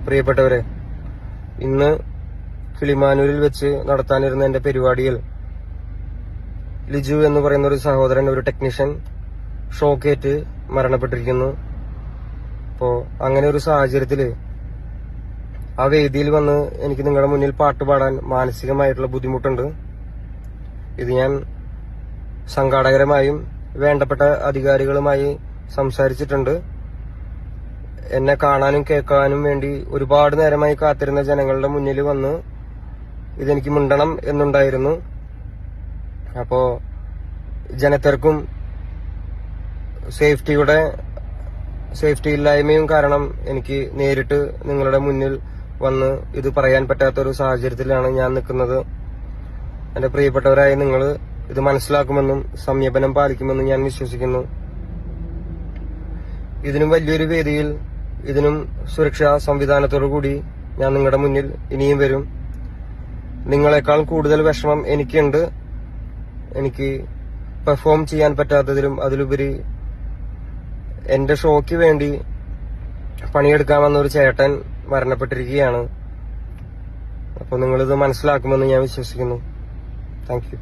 പ്രിയപ്പെട്ടവരെ, ഇന്ന് കിളിമാനൂരിൽ വെച്ച് നടത്താനിരുന്ന എന്റെ പരിപാടിയിൽ ലിജു എന്ന് പറയുന്ന ഒരു സഹോദരൻ, ഒരു ടെക്നീഷ്യൻ, ഷോക്കേറ്റ് മരണപ്പെട്ടിരിക്കുന്നു. അപ്പോ അങ്ങനെ ഒരു സാഹചര്യത്തില് ആ വേദിയിൽ വന്ന് എനിക്ക് നിങ്ങളുടെ മുന്നിൽ പാട്ട് പാടാൻ മാനസികമായിട്ടുള്ള ബുദ്ധിമുട്ടുണ്ട്. ഇത് ഞാൻ സംഘാടകരുമായും വേണ്ടപ്പെട്ട അധികാരികളുമായി സംസാരിച്ചിട്ടുണ്ട്. എന്നെ കാണാനും കേൾക്കാനും വേണ്ടി ഒരുപാട് നേരമായി കാത്തിരുന്ന ജനങ്ങളുടെ മുന്നിൽ വന്ന് ഇതെനിക്ക് മിണ്ടണം എന്നുണ്ടായിരുന്നു. അപ്പോ ജനത്തിരക്കും സേഫ്റ്റി ഇല്ലായ്മയും കാരണം എനിക്ക് നേരിട്ട് നിങ്ങളുടെ മുന്നിൽ വന്ന് ഇത് പറയാൻ പറ്റാത്തൊരു സാഹചര്യത്തിലാണ് ഞാൻ നിൽക്കുന്നത്. എന്റെ പ്രിയപ്പെട്ടവരായ നിങ്ങൾ ഇത് മനസ്സിലാക്കുമെന്നും സംയമനം പാലിക്കുമെന്നും ഞാൻ വിശ്വസിക്കുന്നു. ഇതിനും വലിയൊരു വേദിയിൽ, ഇതിനും സുരക്ഷാ സംവിധാനത്തോടു കൂടി ഞാൻ നിങ്ങളുടെ മുന്നിൽ ഇനിയും വരും. നിങ്ങളെക്കാൾ കൂടുതൽ വിഷമം എനിക്കുണ്ട്. എനിക്ക് പെർഫോം ചെയ്യാൻ പറ്റാത്തതിലും അതിലുപരി എന്റെ ഷോയ്ക്ക് വേണ്ടി പണിയെടുക്കാൻ ഒരു ചേട്ടൻ മരണപ്പെട്ടിരിക്കുകയാണ്. അപ്പോൾ നിങ്ങളിത് മനസ്സിലാക്കുമെന്ന് ഞാൻ വിശ്വസിക്കുന്നു. Thank you.